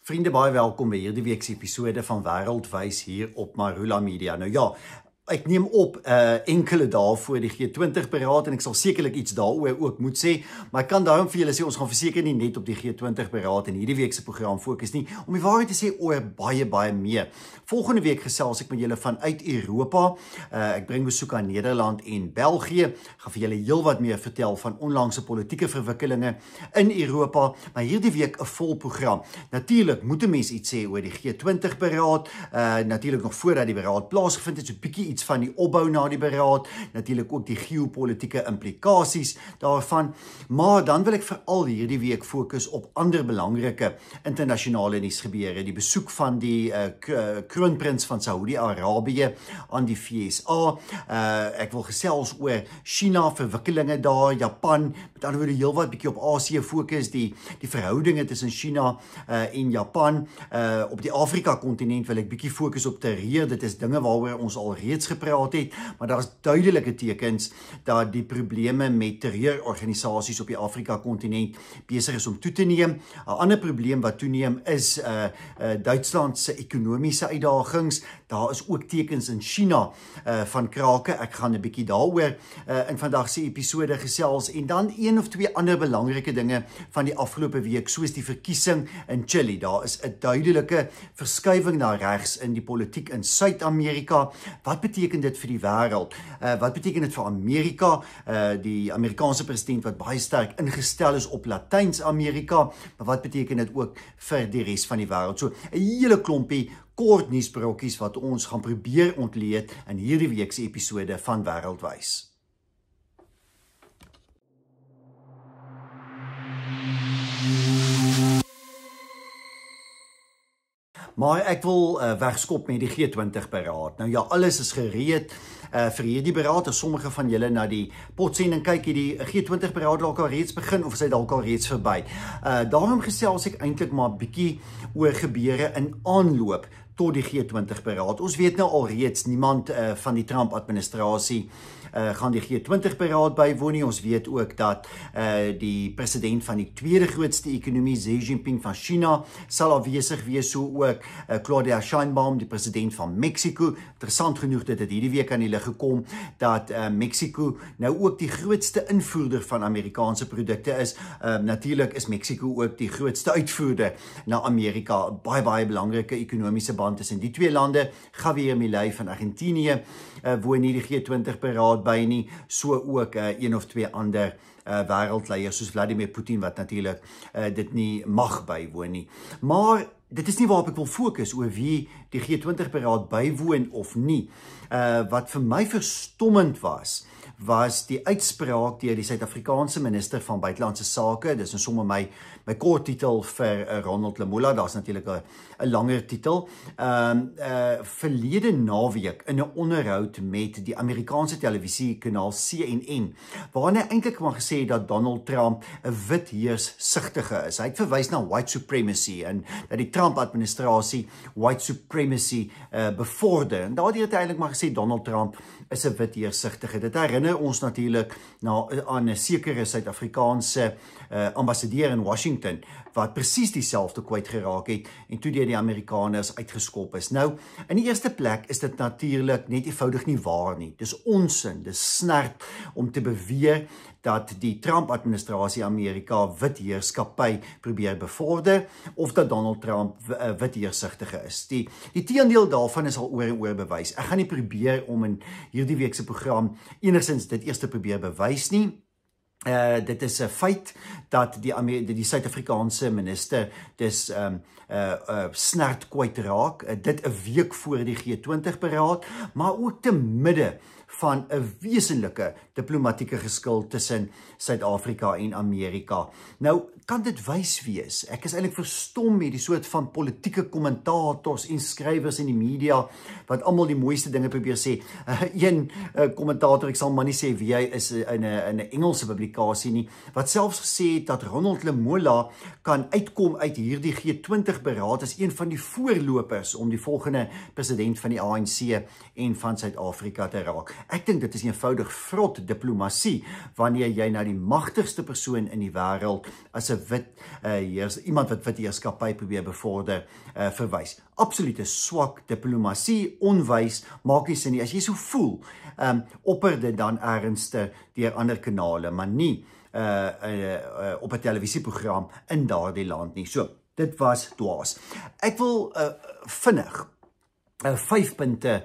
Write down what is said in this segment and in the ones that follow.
Vriende, baie welkom by hierdie week se episode van Wêreldwys hier op Marula Media. Nou ja, ek neem op enkele dae voor die G20 beraad en ek sal sekerlik iets daaroor ook moet sê, maar ek kan daarom vir julle sê ons gaan verseker nie net op die G20 beraad en hierdie week se program fokus nie, om die waarheid te sê oor baie meer. Volgende week gesels ek met julle vanuit Europa. Ek bring besoek aan Nederland en België. Ek gaan vir julle heelwat meer vertel van onlangse politieke verwikkelinge in Europa, maar hierdie week 'n vol program. Natuurlik moet 'n mens iets sê oor die G20 beraad, natuurlik nog voordat die beraad plaasgevind het, so 'n bietjie iets van die opbou na die beraad, natuurlik ook die geopolitiese implikasies daarvan, maar dan wil ek veral hierdie week fokus op ander belangrike internasionale nuusgebeure, die besoek van die kroonprins van Saudi-Arabië aan die VSA, ek wil gesels oor China, verwikkelinge daar, Japan, met ander woorde heelwat bietjie op Asië fokus, die verhoudinge tussen China en Japan, op die Afrika-kontinent wil ek bietjie fokus op terreur, dit is dinge waaroor ons al reeds gepraat het, maar daar is duidelike tekens dat die probleme met terreurorganisasies op die Afrika-kontinent besig is om toe te neem. 'n ander probleem wat toeneem is Duitsland se ekonomiese uitdagings. Daar is ook tekens in China van krake. Ek gaan 'n bietjie daaroor in vandag se episode gesels en dan een of twee ander belangrike dinge van die afgelope week, soos die verkiesing in Chili. Daar is 'n duidelike verskuiwing na regs in die politiek in Suid-Amerika. Wat beteken dit vir die wêreld? Wat beteken dit vir Amerika? Die Amerikaanse president wat baie sterk ingestel is op Latyns-Amerika, maar wat beteken dit ook vir die res van die wêreld? So 'n hele klompie kort nuusbrokkies wat ons gaan probeer ontleed in hierdie week se episode van Wêreldwys. Maar ek wil wegskop met die G20 beraad. Nou ja, alles is gereed vir hierdie beraad. As sommige van julle na die potsending kyk, het die G20 beraad dalk al reeds begin of is hy dalk al reeds verby. Daarom gesels ek eintlik maar 'n bietjie oor gebeure in aanloop tot die G20 beraad. Ons weet nou al reeds niemand van die Trump-administrasie gaan die G20 beraad bywoon nie. Ons weet ook dat die president van die tweede grootste ekonomie, Xi Jinping van China, sal afwesig wees, so ook Claudia Sheinbaum, die president van Mexico. Interessant genoeg dat dit hierdie week aan die lig gekom dat Mexico nou ook die grootste invoerder van Amerikaanse produkte is. Natuurlik is Mexico ook die grootste uitvoerder na Amerika. Baie belangrike ekonomiese band tussen die twee lande. Javier Milei van Argentinië woon nie die G20 beraad by nie, so ook een of twee ander wêreldleiers soos Vladimir Putin wat natuurlik dit nie mag bywoon nie. Maar dit is nie waarop ek wil fokus oor wie die G20 beraad bywoon of nie. Wat vir my verstommend was die uitspraak deur die Suid-Afrikaanse minister van buitelandse sake. Dis nou sommer my kort titel vir Ronald Lamola, daar's natuurlik 'n langer titel. Verlede naweek in 'n onderhoud met die Amerikaanse televisiekanaal CNN, waarin hy eintlik maar gesê het dat Donald Trump 'n wit heersigtige is. Hy het verwys na white supremacy en dat die Trump-administrasie white supremacy bevorder. En daardie het hy eintlik maar gesê Donald Trump is 'n wit heersigtige. Dit herinner ons natuurlik aan 'n sekere Suid-Afrikaanse ambassadeur in Washington wat presies dieselfde kwyt geraak het en toe deur die Amerikaners uitgeskop is. Nou, in die eerste plek is dit natuurlik net eenvoudig nie waar nie. Dis onsin, dis snert om te beweer dat die Trump-administrasie Amerika wit heerskappy probeer bevorder of dat Donald Trump wit heersigtige is. Die teendeel daarvan is al oor en oor bewys. Ek gaan nie probeer om in hierdie week se program enigstens dit eers te probeer bewys nie. Dit is 'n feit dat die Suid-Afrikaanse minister dis snert kwyt raak, dit 'n week voor die G20 beraad, maar ook te midde van 'n wesenlike diplomatieke geskil tussen Suid-Afrika en Amerika. Nou, kan dit wys wees? Ek is eintlik verstom met die soort van politieke kommentators en skrywers in die media wat almal die mooiste dinge probeer sê. Een kommentator, ek sal maar nie sê wie hy is in 'n Engelse publikasie nie, wat selfs gesê het dat Ronald Lamola kan uitkom uit hierdie G20 beraad as een van die voorlopers om die volgende president van die ANC en van Suid-Afrika te raak. Ek dink dit is eenvoudig vrot diplomatie wanneer jy na die magtigste persoon in die wêreld as 'n iemand wat wit heerskappy probeer bevorder verwys. Absolute swak diplomatie, onwys, maak nie sin nie. As jy so voel, opper dit dan ernstig deur ander kanale, maar nie op 'n televisieprogram in daardie land nie. So, dit was dwaas. Ek wil vinnig 5 punte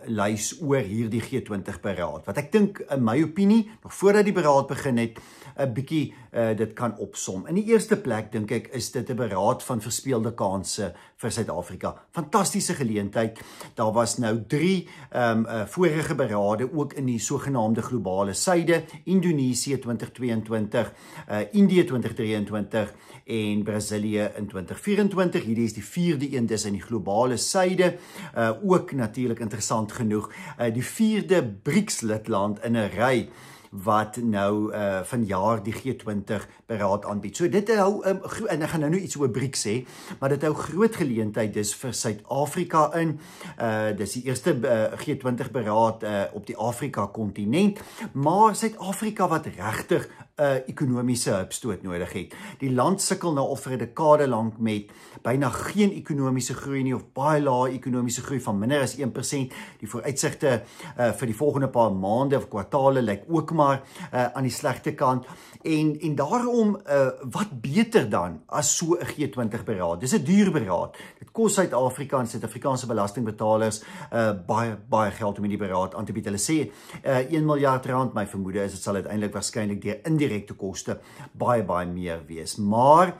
lys oor hierdie G20 beraad, wat ek dink in my opinie, nog voordat die beraad begin het, 'n bietjie dit kan opsom. In die eerste plek dink ek is dit 'n beraad van verspeelde kansse vir Suid-Afrika. Fantastiese geleentheid. Daar was nou 3 vorige berade ook in die sogenaamde globale suide, Indonesië 2022, Indië 2023 en Brasilië in 2024. Hierdie is die 4de een, dis in die globale suide. Ook natuurlik interessant genoeg, die 4de BRICS-lidland in 'n ry wat nou vanjaar die G20 beraad aanbied. So dit hou, en ek gaan nou iets oor BRICS sê, maar dit hou groot geleentheid dis vir Suid-Afrika in. Dis die eerste G20 beraad op die Afrika kontinent, maar Suid-Afrika wat regtig ekonomiese hupstoot nodig het. Die land sukkel nou al vir 'n dekade lank met byna geen ekonomiese groei nie, of baie lae ekonomiese groei van minder as 1%. Die vooruitsigte vir die volgende paar maande of kwartale lyk ook maar aan die slegte kant. En daarom, wat beter dan as so 'n G20 beraad? Dis 'n duur beraad. Dit kos Suid-Afrika en Suid-Afrikaanse belastingbetalers baie geld om in die beraad aan te bied. Hulle sê 1 miljard rand, my vermoede is dit sal uiteindelik waarskynlik deur indirekte koste baie meer wees. Maar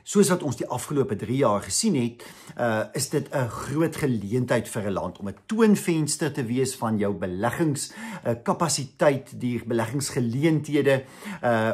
soos wat ons die afgelope 3 jaar gesien het, is dit 'n groot geleentheid vir 'n land om 'n toonvenster te wees van jou beleggingskapasiteit, die beleggingsgeleenthede,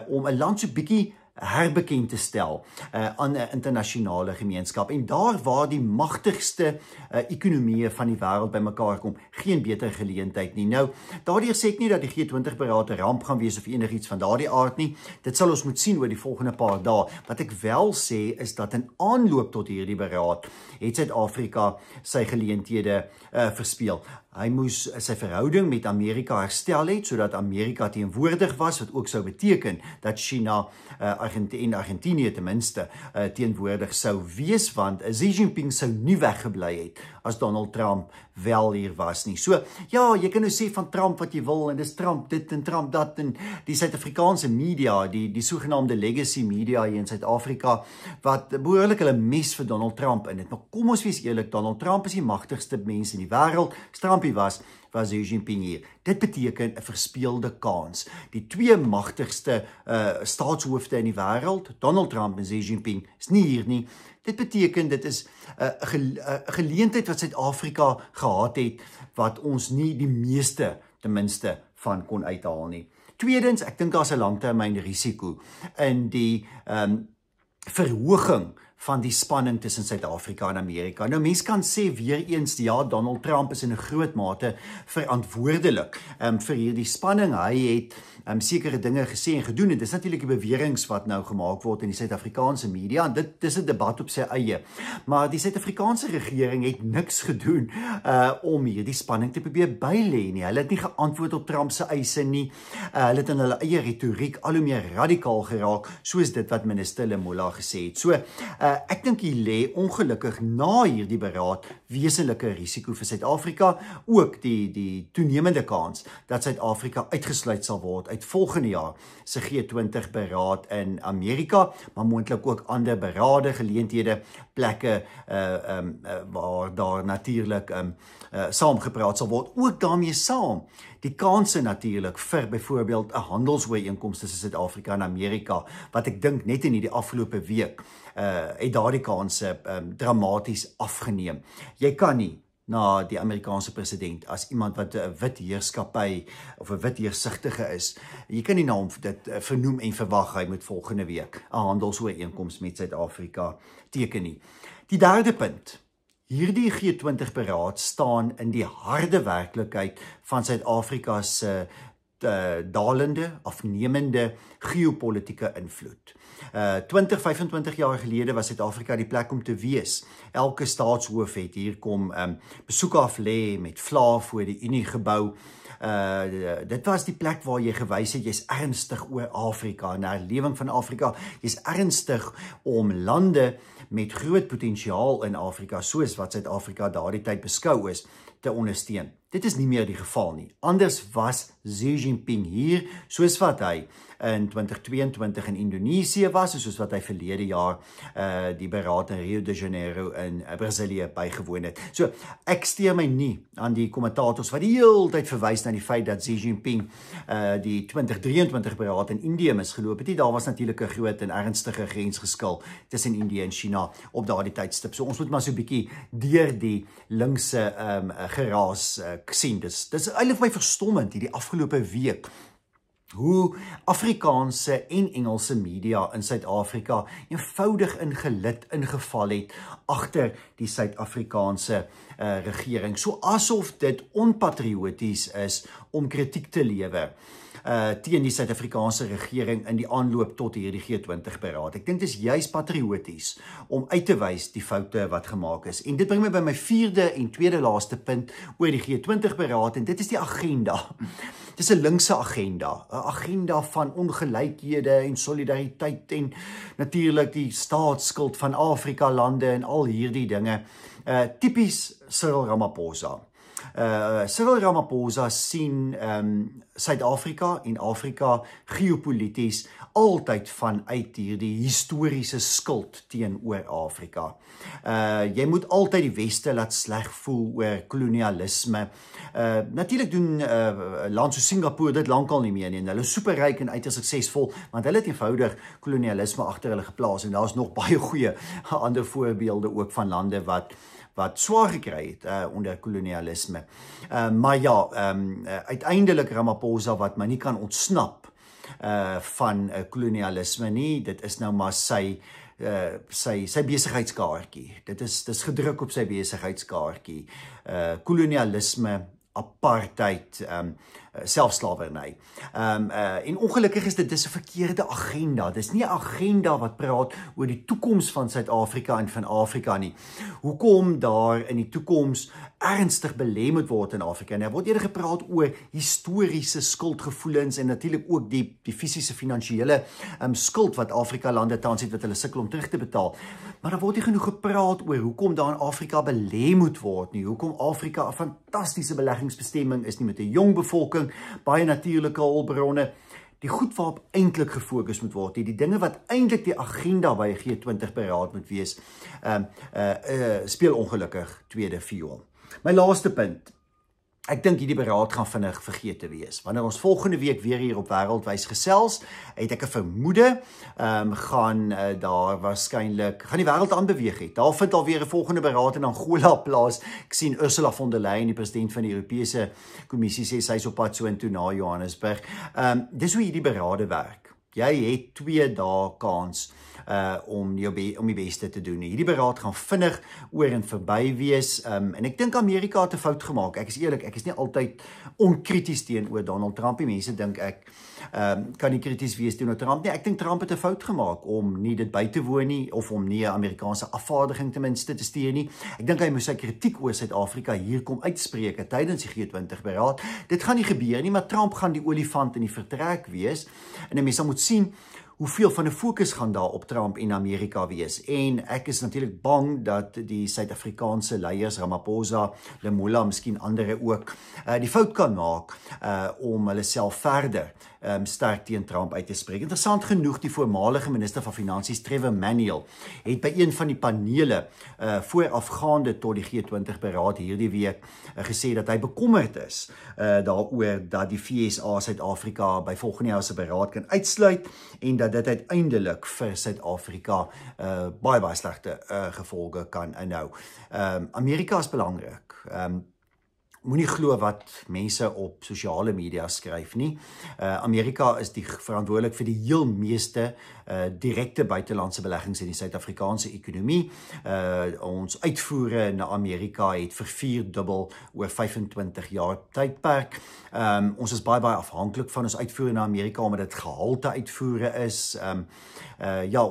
om 'n land so bietjie herbekend te stel aan 'n internasionale gemeenskap. En daar waar die magtigste ekonomieë van die wêreld bymekaar kom, geen beter geleentheid nie. Nou, daardeur sê ek nie dat die G20 beraad 'n ramp gaan wees of enigiets van daardie aard nie. Dit sal ons moet sien oor die volgende paar dae. Wat ek wel sê is dat in aanloop tot hierdie beraad het Suid-Afrika sy geleenthede verspeel. Hy moes sy verhouding met Amerika herstel het, sodat Amerika teenwoordig was, wat ook sou beteken dat China en Argentinië ten minste teenwoordig sou wees, want Xi Jinping sou nie weggebly het as Donald Trump wel hier was nie. So, ja, jy kan nou sê van Trump wat jy wil, en dis Trump dit en Trump dat, en die Suid-Afrikaanse media, die sogenaamde legacy media hier in Suid-Afrika, wat behoorlik hulle mes vir Donald Trump in het. Maar kom ons wees eerlik, Donald Trump is die magtigste mens in die wêreld. Trumpie was Xi Jinping hier. Dit beteken 'n verspeelde kans. Die 2 magtigste staatshoofde in die wêreld, Donald Trump en Xi Jinping, is nie hier nie. Dit beteken dit is 'n geleentheid wat Suid-Afrika gehad het, wat ons nie die meeste ten minste van kon uithaal nie. Tweedens, ek dink daar's 'n langtermyn risiko in die verhoging van die spanning tussen Suid-Afrika en Amerika. Nou, mens kan sê weer eens, ja, Donald Trump is in 'n groot mate verantwoordelik vir hierdie spanning. Hy het sekere dinge gesê en gedoen, en dis natuurlik die beweringe wat nou gemaak word in die Suid-Afrikaanse media, en dit is 'n debat op sy eie. Maar die Suid-Afrikaanse regering het niks gedoen om hierdie spanning te probeer bylê nie. Hulle het nie geantwoord op Trump se eise nie. Hulle het in hulle eie retoriek al hoe meer radikaal geraak, soos dit wat minister Lemola gesê het. So, ek dink hier lê ongelukkig na hierdie beraad wesenlike risiko vir Suid-Afrika, ook die toenemende kans dat Suid-Afrika uitgesluit sal word uit volgende jaar se G20 beraad in Amerika, maar moontlik ook ander berade, geleenthede, plekke waar daar natuurlik saamgepraat sal word. Ook daarmee saam die kanse natuurlik vir byvoorbeeld 'n handelsooreenkoms tussen Suid-Afrika en Amerika, wat ek dink net in hierdie afgelope week het daardie kanse dramaties afgeneem. Jy kan nie na die Amerikaanse president as iemand wat 'n wit heerskappy of 'n wit heersigtige is. Jy kan nie na hom dit vernoem en verwag hy moet volgende week 'n handelsooreenkoms met Suid-Afrika teken nie. Die derde punt. Hierdie G20 beraad staan in die harde werklikheid van Suid-Afrika se dalende, afnemende geopolitiese invloed. 20, 25 jaar gelede was Suid-Afrika die plek om te wees. Elke staatshoof het hier kom besoek af lê met vlae voor die Uniegebou. Dit was die plek waar jy gewys het, jy's ernstig oor Afrika, en herlewing van Afrika, jy's ernstig om lande met groot potensiaal in Afrika, soos wat Suid-Afrika daardie tyd beskou is, te ondersteun. Dit is nie meer die geval nie. Anders was Xi Jinping hier, soos wat hy in 2022 in Indonesië was, en soos wat hy verlede jaar die beraad in Rio de Janeiro in Brasilië bygewoon het. So, ek steur my nie aan die kommentators wat die hele tyd verwys na die feit dat Xi Jinping die 2023 beraad in Indië misgeloop het. Daar was natuurlik 'n groot en ernstige grensgeskil tussen Indië en China op daardie tydstip. So ons moet maar so 'n bietjie deur die linkse geraas sien. Dis eintlik vir my verstommend hierdie afgelope week hoe Afrikaanse en Engelse media in Suid-Afrika eenvoudig ingeval het agter die Suid-Afrikaanse regering. So asof dit onpatrioties is om kritiek te lewer teen die Suid-Afrikaanse regering in die aanloop tot hierdie G20-beraad. Ek dink dit is juist patrioties om uit te wys die foute wat gemaak is. En dit bring my by my vierde en tweede laaste punt oor die G20-beraad, en dit is die agenda. Dit is 'n linkse agenda, 'n agenda van ongelykhede en solidariteit en natuurlik die staatsskuld van Afrika lande en al hierdie dinge. Tipies Cyril Ramaphosa. Cyril Ramaphosa sien Suid-Afrika en Afrika geopolities altyd vanuit hierdie historiese skuld teenoor Afrika. Jy moet altyd die Weste laat sleg voel oor kolonialisme. Natuurlik doen land so Singapore dit lankal nie meer nie, en hulle is superryk en uiters suksesvol, want hulle het eenvoudig kolonialisme agter hulle geplaas, en daar is nog baie goeie ander voorbeelde ook van lande wat swaar gekry het onder kolonialisme. Maar ja, uiteindelik Ramaphosa wat maar nie kan ontsnap van kolonialisme nie, dit is nou maar sy besigheidskaartjie. Dit is gedruk op sy besigheidskaartjie. Kolonialisme, apartheid, selfslawerny. En ongelukkig is dit 'n verkeerde agenda. Dis nie 'n agenda wat praat oor die toekoms van Suid-Afrika en van Afrika nie. Hoekom daar in die toekoms ernstig belê moet word in Afrika. En daar word eerder gepraat oor historiese skuldgevoelens en natuurlik ook die fisiese finansiële skuld wat Afrika lande tans het wat hulle sukkel om terug te betaal. Maar daar word nie genoeg gepraat oor hoekom daar in Afrika belê moet word nie. Hoekom Afrika 'n fantastiese beleggingsbestemming is nie, met 'n jong bevolking, baie natuurlike hulpbronne. Die goed waarop eintlik gefokus moet word, die dinge wat eintlik die agenda by 'n G20-beraad moet wees, speel ongelukkig tweede viool. My laaste punt. Ek dink hierdie beraad gaan vinnig vergeet wees. Wanneer ons volgende week weer hier op Wêreldwys gesels, het ek 'n vermoede, gaan daar waarskynlik gaan die wêreld aanbeweeg het. Daar vind alweer 'n volgende beraad in Angola plaas. Ek sien Ursula von der Leyen, die president van die Europese Kommissie, sê sy is op pad so intoe na Johannesburg. Dis hoe hierdie berade werk. Jy het 2 dae kans om die beste te doen. Hierdie beraad gaan vinnig oor en verby wees, en ek dink Amerika het 'n fout gemaak. Ek is eerlik, ek is nie altyd onkrities teenoor Donald Trump nie. Mense dink ek kan nie krities wees teenoor Trump nie. Ek dink Trump het 'n fout gemaak om nie dit by te woon nie, of om nie 'n Amerikaanse afvaardiging ten minste te stuur nie. Ek dink hy moes sy kritiek oor Suid-Afrika hier kom uitspreek tydens die G20-beraad. Dit gaan nie gebeur nie, maar Trump gaan die olifant in die vertrek wees, en mense moet sien hoeveel van 'n fokus gaan daar op Trump en Amerika wees. En ek is natuurlik bang dat die Suid-Afrikaanse leiers, Ramaphosa, Lemola, miskien ander ook, die fout kan maak om hulle self verder sterk teen Trump uit te spreek. Interessant genoeg, die voormalige minister van Finansies, Trevor Manuel, het by een van die panele voorafgaande tot die G20-beraad hierdie week gesê dat hy bekommerd is daaroor dat die FSA Suid-Afrika by volgende jaar se beraad kan uitsluit, en dat dit uiteindelik vir Suid-Afrika baie slegte gevolge kan inhou. Amerika is belangrik. moenie glo wat mense op sosiale media skryf nie. Amerika is verantwoordelik vir die heel meeste direkte buitelandse beleggings in die Suid-Afrikaanse ekonomie. Ons uitvoere na Amerika het vervierdubbel oor 25 jaar tydperk. Ons is baie afhanklik van ons uitvoere na Amerika omdat dit gehalte uitvoere is.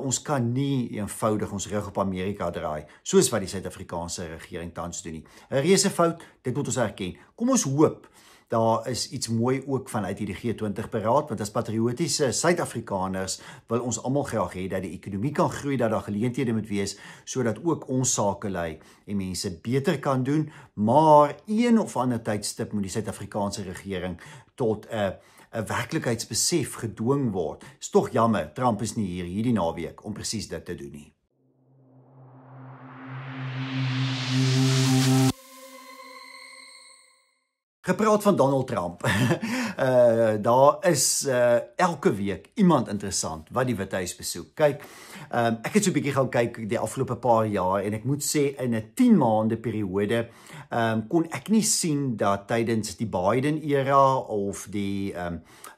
Ons kan nie eenvoudig ons rug op Amerika draai, soos wat die Suid-Afrikaanse regering tans doen nie. 'n Reuse fout, dit moet ons erken. Kom ons hoop, daar is iets mooi ook vanuit die G20 beraad, want as patriotiese Suid-Afrikaners wil ons almal graag hê dat die ekonomie kan groei, dat daar geleenthede moet wees, sodat ook ons sakelei en mense beter kan doen, maar een of ander tydstip moet die Suid-Afrikaanse regering tot 'n werklikheidsbesef gedwing word. Is tog jammer, Trump is nie hier hierdie naweek om presies dit te doen nie. Gepraat van Donald Trump, daar is elke week iemand interessant wat die Withuis besoek. Kyk, ek het so 'n bietjie gaan kyk die afgelope paar jaar en ek moet sê in 'n 10 maande periode kon ek nie sien dat tydens die Biden-era of die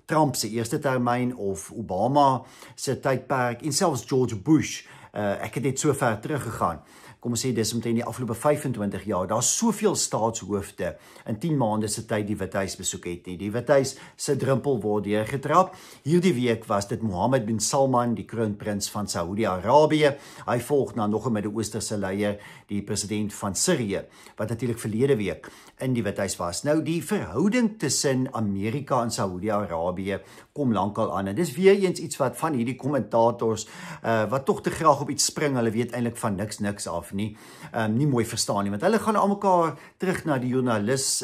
Trump se eerste termyn of Obama se tydperk en selfs George Bush, ek het net so ver teruggegaan. Kom ons sê dis omtrent die afgelope 25 jaar, daar's soveel staatshoofde in 10 maande se tyd die Withuis besoek het nie. Die Withuis se drempel word deurgetrap. Hierdie week was dit Mohammed bin Salman, die kroonprins van Saudi-Arabië. Hy volg na nog 'n Midde-Oosterse leier, die president van Sirië, wat natuurlik verlede week in die Withuis was. Nou, die verhouding tussen Amerika en Saudi-Arabië kom lankal aan. En dis weer eens iets wat van hierdie kommentators wat tog te graag op iets spring, hulle weet eintlik van niks af nie mooi verstaan nie, want hulle gaan almekaar terug na die joernalis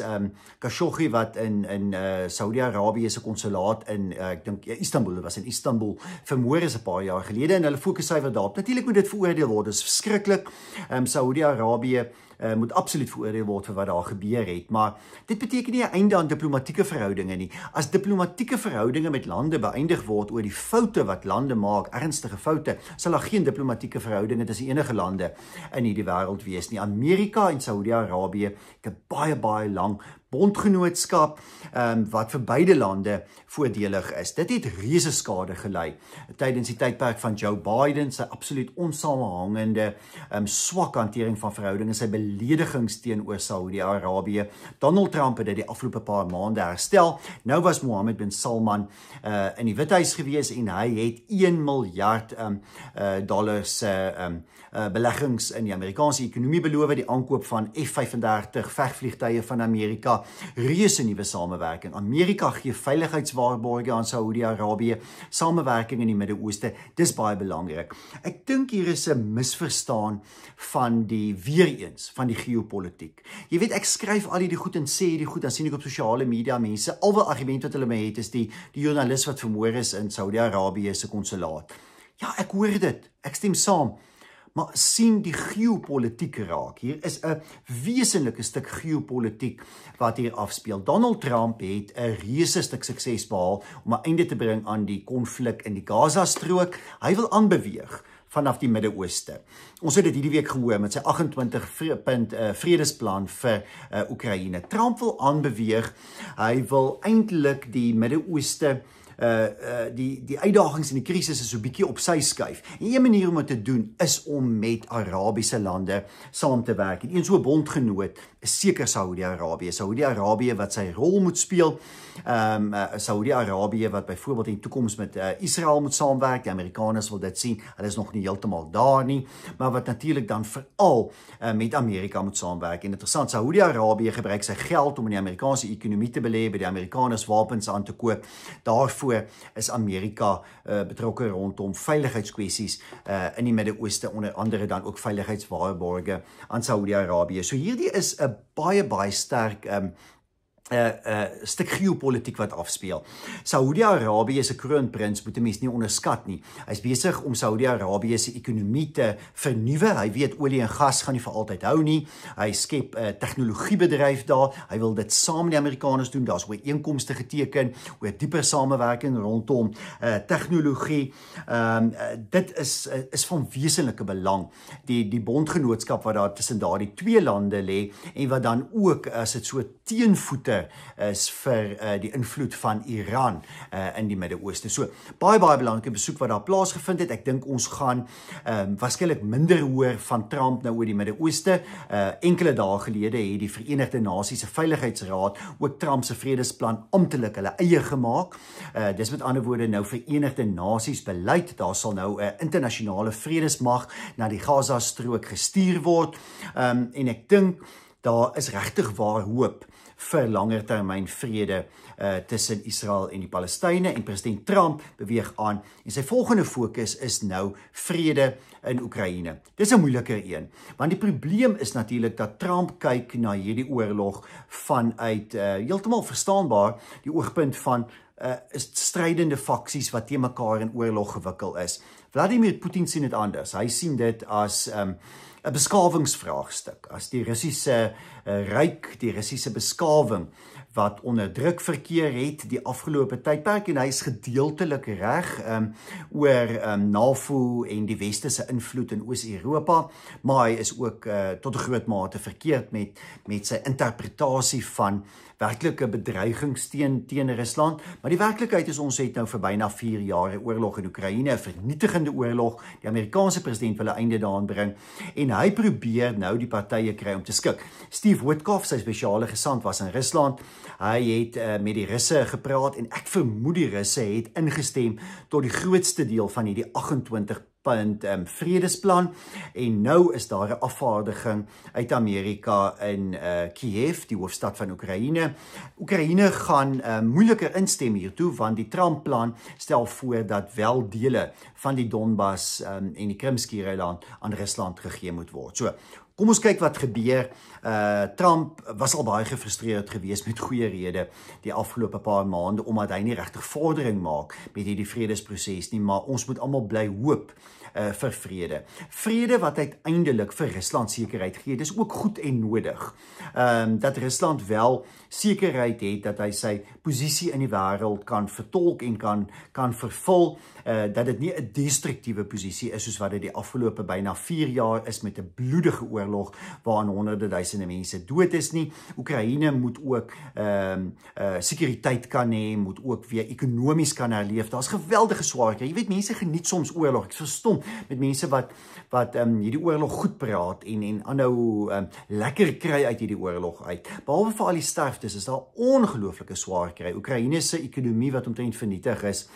Khashoggi wat in Saudi-Arabië se konsulaat in ek dink Istanbul, was in Istanbul vermoor is 'n paar jaar gelede, en hulle fokus suiwer daarop. Natuurlik moet dit veroordeel word, dit is verskriklik. Saudi-Arabië moet absoluut veroordeel word vir wat daar gebeur het, maar dit beteken nie 'n einde aan diplomatieke verhoudinge nie. As diplomatieke verhoudinge met lande beëindig word oor die foute wat lande maak, ernstige foute, sal daar geen diplomatieke verhoudinge tussen enige lande in hierdie wêreld wees nie. Amerika en Saudi-Arabië het 'n baie lang bondgenootskap wat vir beide lande voordelig is. Dit het reuse skade gelei tydens die tydperk van Joe Biden, sy absoluut onsamehangende swak hantering van verhoudinge, sy beledigings teenoor Saudi-Arabië. Donald Trump het dit die afgelope paar maande herstel. Nou was Mohammed bin Salman in die Withuis gewees en hy het $1 miljard beleggings in die Amerikaanse ekonomie beloof, die aankoop van F-35 vegvliegtuie van Amerika, reuse nuwe samewerking. Amerika gee veiligheidswaarborge aan Saudi-Arabië, samewerking in die Midde-Ooste, dis baie belangrik. Ek dink hier is 'n misverstaan van van die geopolitiek. Jy weet, ek skryf al die goed en sê die goed, dan sien ek op sosiale media mense, alwe argument wat hulle mee het is die joernalis wat vermoor is in Saudi-Arabië se konsulaat. Ja, ek hoor dit, ek stem saam. Maar sien die geopolitiek raak. Hier is 'n wesenlike stuk geopolitiek wat hier afspeel. Donald Trump het 'n reuse stuk sukses behaal om 'n einde te bring aan die konflik in die Gaza-strook. Hy wil aanbeweeg vanaf die Midde-Ooste. Ons het dit hierdie week gehoor met sy 28-punt vredesplan vir Oekraïne. Trump wil aanbeweeg. Hy wil eintlik die Midde-Ooste die uitdagings en die krisis is so 'n bietjie op sy skuif. En een manier om dit te doen is om met Arabiese lande saam te werk. En een so 'n bondgenoot is seker Saudi-Arabië. Saudi-Arabië wat sy rol moet speel. Saudi-Arabië wat byvoorbeeld in die toekoms met Israel moet saamwerk. Die Amerikaners wil dit sien. Hulle is nog nie heeltemal daar nie, maar wat natuurlik dan veral met Amerika moet saamwerk. En interessant, Saudi-Arabië gebruik sy geld om in die Amerikaanse ekonomie te belê, by die Amerikaners wapens aan te koop. Daarvoor is Amerika betrokke rondom veiligheidskwessies in die Midde-Ooste, onder andere dan ook veiligheidswaarborge aan Saudi-Arabië. So hierdie is 'n baie sterk stuk geopolitiek wat afspeel. Saudi-Arabië se kroonprins moet 'n mens nie onderskat nie. Hy's besig om Saudi-Arabië se ekonomie te vernuwe. Hy weet olie en gas gaan nie vir altyd hou nie. Hy skep 'n tegnologiebedryf daar. Hy wil dit saam met die Amerikaners doen. Daar's ooreenkomste geteken oor dieper samewerking rondom tegnologie. Dit is van wesenlike belang. Die bondgenootskap wat daar tussen daardie twee lande lê en wat dan ook as dit so teenvoete is vir die invloed van Iran in die Midde-Ooste. So, baie belangrike besoek wat daar plaasgevind het. Ek dink ons gaan waarskynlik minder hoor van Trump nou oor die Midde-Ooste. Enkele dae gelede het die Verenigde Nasies se Veiligheidsraad ook Trump se vredesplan amptelik hulle eie gemaak. Dis met ander woorde nou Verenigde Nasies beleid. Daar sal nou 'n internasionale vredesmag na die Gaza-strook gestuur word. En ek dink daar is regtig waar hoop vir langertermyn vrede tussen Israel en die Palestynë, en president Trump beweeg aan en sy volgende fokus is nou vrede in Oekraïne. Dis 'n moeiliker een, want die probleem is natuurlik dat Trump kyk na hierdie oorlog vanuit heeltemal verstaanbaar die oogpunt van strydende faksies wat teen mekaar in oorlog gewikkel is. Vladimir Putin sien dit anders. Hy sien dit as 'n beskawingsvraagstuk, as die Russiese ryk, die Russiese beskawing wat onder druk verkeer het die afgelope tydperk, en hy is gedeeltelik reg oor NAVO en die Weste se invloed in Oos-Europa, maar hy is ook tot 'n groot mate verkeerd met sy interpretasie van werklike bedreigings teen Rusland, maar die werklikheid is ons het nou vir byna 4 jaar oorlog in Oekraïne, 'n vernietigende oorlog. Die Amerikaanse president wil 'n einde daaraan bring en hy probeer nou die partye kry om te skik. Steve Witkoff, sy spesiale gesant, was in Rusland. Hy het met die Russe gepraat en ek vermoed die Russe het ingestem tot die grootste deel van hierdie 28-punt vredesplan, en nou is daar 'n afvaardiging uit Amerika in Kiev, die hoofstad van Oekraïne. Oekraïne gaan moeiliker instem hiertoe, want die Trump-plan stel voor dat wel dele van die Donbas en die Krimskiereiland aan Rusland gegee moet word. So, kom ons kyk wat gebeur. Trump was al baie gefrustreerd geweest met goeie rede die afgelope paar maande, omdat hy nie regtig vordering maak met hierdie vredesproses nie, maar ons moet almal bly hoop vir vrede. Vrede wat uiteindelik vir Rusland sekerheid gee, dis ook goed en nodig. Dat Rusland wel sekerheid het dat hy sy posisie in die wêreld kan vertolk en kan vervul, dat dit nie 'n destruktiewe posisie is soos wat dit die afgelope byna 4 jaar is met 'n bloedige oorlog waarin honderde duisende mense dood is nie. Oekraïne moet ook sekuriteit kan hê, moet ook weer ekonomies kan herleef. Daar's geweldige swaarkry. Jy weet, mense geniet soms oorlog. Ek verstom met mense wat hierdie oorlog goed praat en aanhou lekker kry uit hierdie oorlog uit. Behalwe vir al die sterftes is daar ongelooflike swaarkry. Oekraïne se ekonomie wat omtrent vernietig is,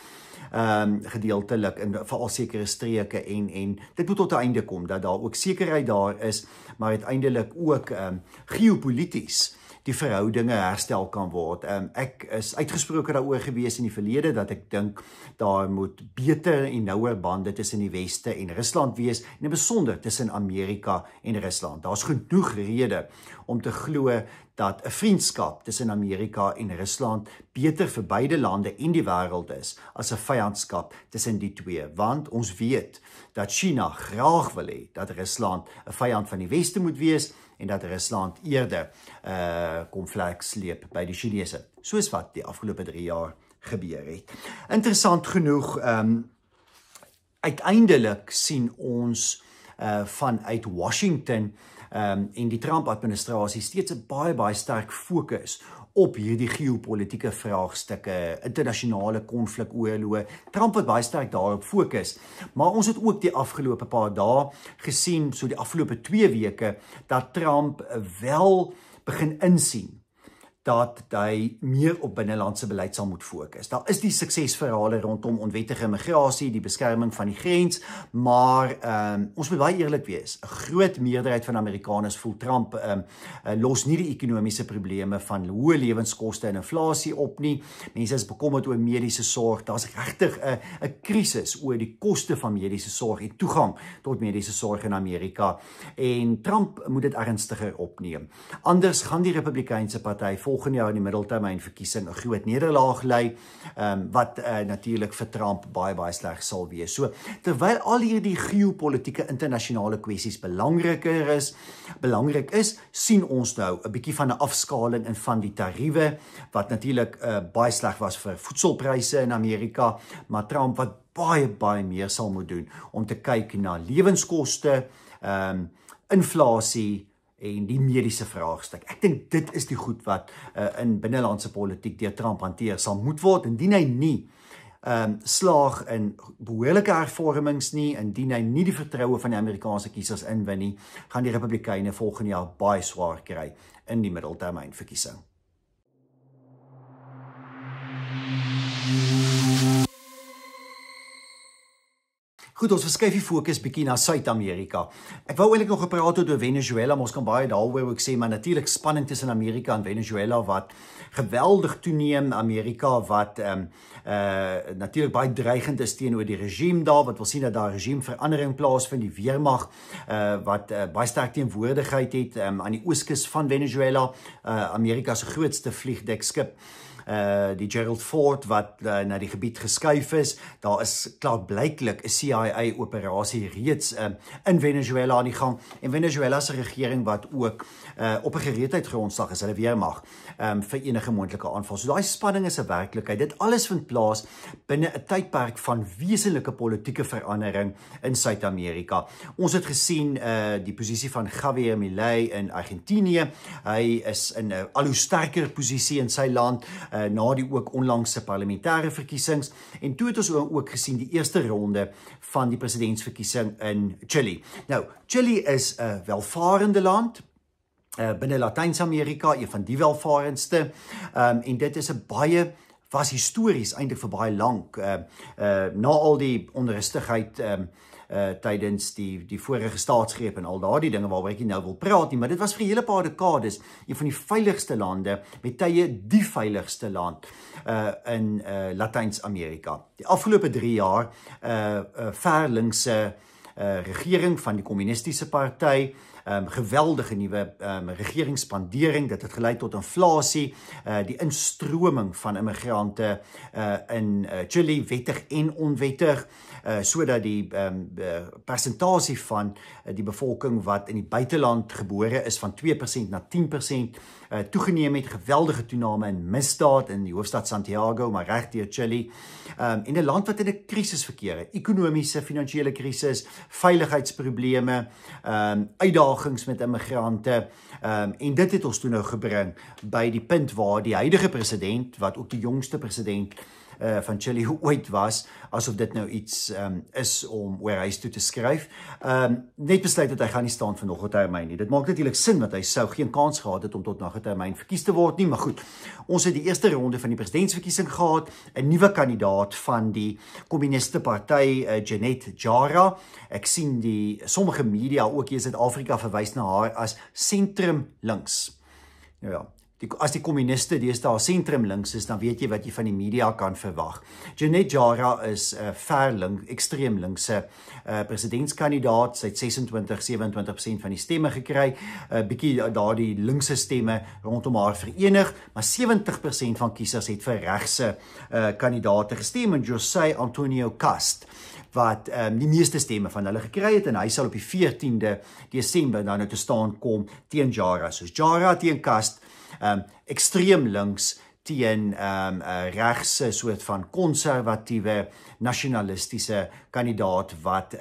gedeeltelik in veral sekere streke, en dit moet tot 'n einde kom, dat daar ook sekerheid daar is, maar uiteindelik ook geopolities die verhoudinge herstel kan word. Ek is uitgesproke daaroor gewees in die verlede dat ek dink daar moet beter en nouer bande tussen die Weste en Rusland wees, en in besonder tussen Amerika en Rusland. Daar's genoeg rede om te glo dat 'n vriendskap tussen Amerika en Rusland beter vir beide lande en die wêreld is as 'n vyandskap tussen die twee, want ons weet dat China graag wil hê dat Rusland 'n vyand van die Weste moet wees en dat Rusland eerder konflik sleep by die Chinese, soos wat die afgelope 3 jaar gebeur het. Interessant genoeg, uiteindelik sien ons vanuit Washington en die Trump-administrasie steeds 'n baie sterk fokus op hierdie geopolitiese vraagstukke, internasionale konflikoorloë. Trump het baie sterk daarop fokus, maar ons het ook die afgelope paar dae gesien, so die afgelope 2 weke, dat Trump wel begin insien dat hy meer op binnelandse beleid sal moet fokus. Daar is die suksesverhale rondom onwettige immigrasie, die beskerming van die grens, maar ons moet baie eerlik wees. 'n Groot meerderheid van Amerikaners voel Trump los nie die ekonomiese probleme van hoë lewenskoste en inflasie op nie. Mense is bekommerd oor mediese sorg. Daar's regtig 'n krisis oor die koste van mediese sorg en toegang tot mediese sorg in Amerika. En Trump moet dit ernstiger opneem. Anders gaan die Republikeinse party volgende volgende jaar in die middeltermynverkiesing 'n groot nederlaag lei, wat natuurlik vir Trump baie sleg sal wees. So terwyl al hierdie geopolitiese internasionale kwessies belangrik is, sien ons nou 'n bietjie van 'n afskaling in van die tariewe wat natuurlik baie sleg was vir voedselpryse in Amerika, maar Trump wat baie meer sal moet doen om te kyk na lewenskoste, inflasie en die mediese vraagstuk. Ek dink dit is die goed wat in binnelandse politiek deur Trump hanteer sal moet word, indien hy nie slaag in behoorlike hervormings nie, indien hy nie die vertroue van die Amerikaanse kiesers inwin nie, gaan die Republikeine volgende jaar baie swaar kry in die middeltermynverkiesing. Goed, ons verskuif die fokus bietjie na Suid-Amerika. Ek wou eintlik nog gepraat oor Venezuela, maar ons kan baie daaroor ook sê, maar natuurlik spanning tussen Amerika en Venezuela wat geweldig toeneem. Amerika wat natuurlik baie dreigend is teenoor die regime daar, wat wil sien dat daar regimeverandering plaasvind, die weermag wat baie sterk teenwoordigheid het aan die ooskus van Venezuela, Amerika se grootste vliegdekskip. Die Gerald Ford wat na die gebied geskuif is. Daar is klaarblyklik 'n CIA-operasie reeds in Venezuela aan die gang. En Venezuela se regering wat ook op 'n gereedheid grondslag is, hulle weermag vir enige moontlike aanval. So daai spanning is 'n werklikheid. Dit alles vind plaas binne 'n tydperk van wesenlike politieke verandering in Suid-Amerika. Ons het gesien die posisie van Javier Milei in Argentinië. Hy is in 'n al hoe sterker posisie in sy land. Na die ook onlangse parlementêre verkiesings, en toe het ons ook gesien die eerste ronde van die presidentsverkiesing in Chili. Nou, Chili is 'n welvarende land binne Latyn-Amerika, een van die welvarendste, en dit is 'n was histories eintlik vir baie lank, na al die onrustigheid tydens die vorige staatsgreep en al daardie dinge waaroor ek nou wil praat nie, maar dit was vir 'n hele paar dekades een van die veiligste lande, met tye die veiligste land in Latyn-Amerika. Die afgelope 3 jaar ver linkse regering van die kommunistiese party, geweldige nuwe regeringsspandering, dit het gelei tot inflasie, die instroming van immigrante in Chili, wettig en onwettig, sodat die persentasie van die bevolking wat in die buiteland gebore is van 2% na 10% toegeneem het, geweldige toename in misdaad in die hoofstad Santiago, maar reg deur Chili, en 'n land wat in 'n krisis verkeer, ekonomiese, finansiële krisis, veiligheidsprobleme, uitdagings met immigrante, en dit het ons toe nou gebring by die punt waar die huidige president, wat ook die jongste president van Chili ooit was, asof dit nou iets is om oor huis toe te skryf, net besluit dat hy gaan nie staan vir nog 'n termyn nie. Dit maak natuurlik sin, want hy sou geen kans gehad het om tot nog 'n termyn verkies te word nie, maar goed, ons het die eerste ronde van die presidentsverkiesing gehad, 'n nuwe kandidaat van die Kommuniste Party, Janet Jara. Ek sien sommige media ook hier in Suid-Afrika verwys na haar as sentrum links. Nou ja, as die kommuniste deesdae sentrum links is, dan weet jy wat jy van die media kan verwag. Janet Jara is ekstreem linkse presidentskandidaat. Sy het 26-27% van die stemme gekry. Bietjie daardie linkse stemme rondom haar verenig, maar 70% van kiesers het vir regse kandidaate gestem, en José Antonio Cast, wat die meeste stemme van hulle gekry het, en hy sal op die 14de Desember nou te staan kom teen Jara. So Jara teen Cast, ekstreem links teen regse soort van konservatiewe nasionalistiese kandidaat wat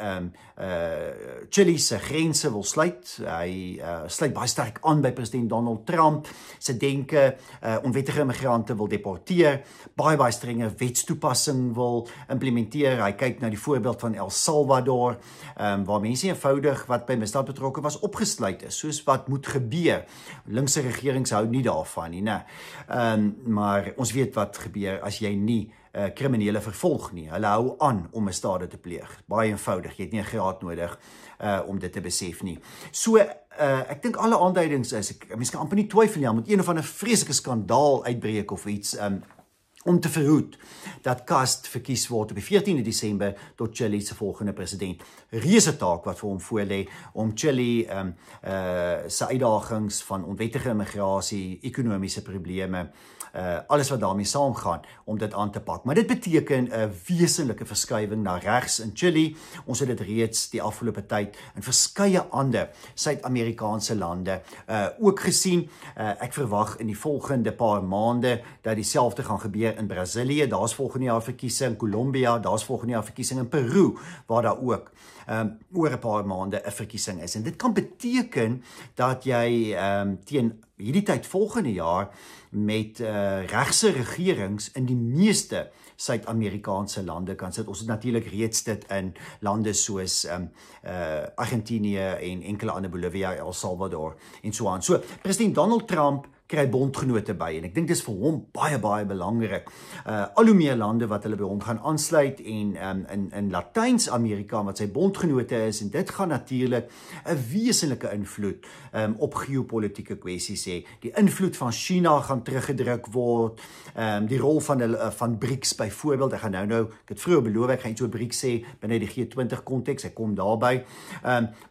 Chili se grense wil sluit. Hy sluit baie sterk aan by president Donald Trump se denke, onwettige immigrante wil deporteer, baie strenge wetstoepassing wil implementeer. Hy kyk na die voorbeeld van El Salvador, waar mense eenvoudig wat by misdaad betrokke was opgesluit is, soos wat moet gebeur. Linkse regerings hou nie daarvan nie, maar ons weet wat gebeur as jy nie kriminele vervolg nie. Hulle hou aan om misdade te pleeg. Baie eenvoudig, jy het nie 'n graad nodig om dit te besef nie. So, ek dink alle aanduidings is, mense kan amper nie twyfel nie, moet een of ander vreeslike skandaal uitbreek of iets, om te verhoed dat Kast verkies word op die 14de Desember tot Chile se volgende president. Reuse taak wat vir hom voorlê om Chile se uitdagings van onwettige immigrasie, ekonomiese probleme, alles wat daarmee saamgaan om dit aan te pak. Maar dit beteken 'n wesenlike verskywing na regs in Chile. Ons het dit reeds die afgelope tyd in verskeie ander Suid-Amerikaanse lande ook gesien. Ek verwag in die volgende paar maande dat dieselfde gaan gebeur in Brasilië. Daar's volgende jaar verkiesing, Colombia, daar's volgende jaar verkiesing in Peru waar daar ook oor 'n paar maande 'n verkiesing is. En dit kan beteken dat jy teen hierdie tyd volgende jaar met regse regerings in die meeste Suid-Amerikaanse lande kan sit. Ons het natuurlik reeds dit in lande soos Argentinië en enkele ander, Bolivia, El Salvador en so aan. So, president Donald Trump kry bondgenote by en ek dink dis vir hom baie belangrik. Al hoe meer lande wat hulle by hom gaan aansluit en in Latyns-Amerika wat sy bondgenote is, en dit gaan natuurlik 'n wesenlike invloed op geopolitiese kwessies hê. Die invloed van China gaan teruggedruk word, die rol van BRICS byvoorbeeld. Ek het vroeër beloof ek gaan iets oor BRICS sê binne die G20 konteks, ek kom daarby.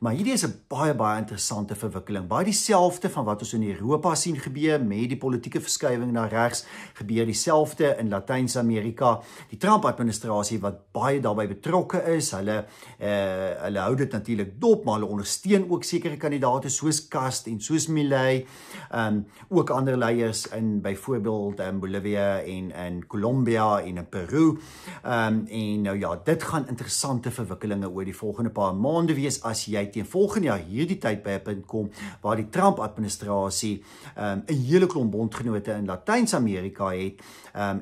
Maar hierdie is 'n baie interessante verwikkeling. Baie dieselfde van wat ons in Europa sien gebeur met die politieke verskywing na regs, gebeur dieselfde in Latyns-Amerika. Die Trump-administrasie wat baie daarbey betrokke is, hulle hou dit natuurlik dop, maar hulle ondersteun ook sekere kandidaate soos Kast en soos Milei, ook ander leiers in byvoorbeeld Bolivia en in Colombia en in Peru. En nou ja, dit gaan interessante verwikkelinge oor die volgende paar maande wees as jy teen volgende jaar hierdie tyd by 'n punt kom waar die Trump-administrasie 'n hele klomp bondgenote in Latyns-Amerika het,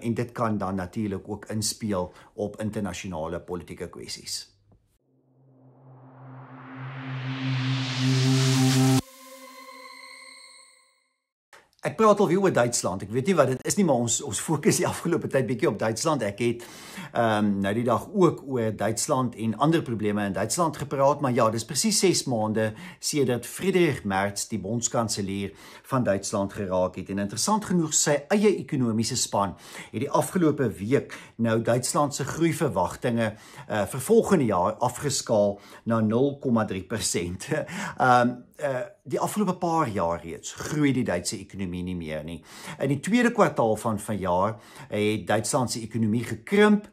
en dit kan dan natuurlik ook inspeel op internasionale politieke kwessies. Ek praat alweer oor Duitsland. Ek weet nie wat dit is nie, maar ons fokus die afgelope tyd bietjie op Duitsland. Ek het nou die dag ook oor Duitsland en ander probleme in Duitsland gepraat, maar ja, dis presies 6 maande sedert Friedrich Merz die bondskanselier van Duitsland geraak het. En interessant genoeg, sy eie ekonomiese span het die afgelope week nou Duitsland se groeiverwagtinge vir volgende jaar afgeskaal na 0,3%. Die afgelope paar jaar reeds groei die Duitse ekonomie nie meer nie. In die tweede kwartaal van vanjaar het Duitsland se ekonomie gekrimp.